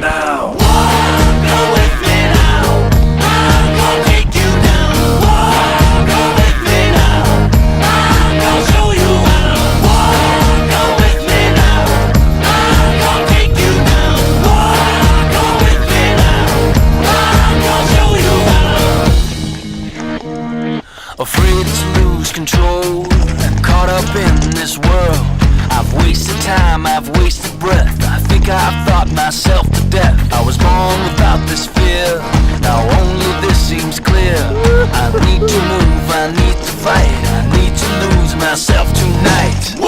now. Go with me now. I'm gonna take you down. Go with me now. I'm gonna show you how. Go with me now. I'm gonna take you down. Go with me now. I'm gonna show you how. Afraid to lose control, caught up in this world. I've wasted time, I've wasted breath. I think I've thought myself to death. I was born without this fear, now only this seems clear. I need to move, I need to fight, I need to lose myself tonight.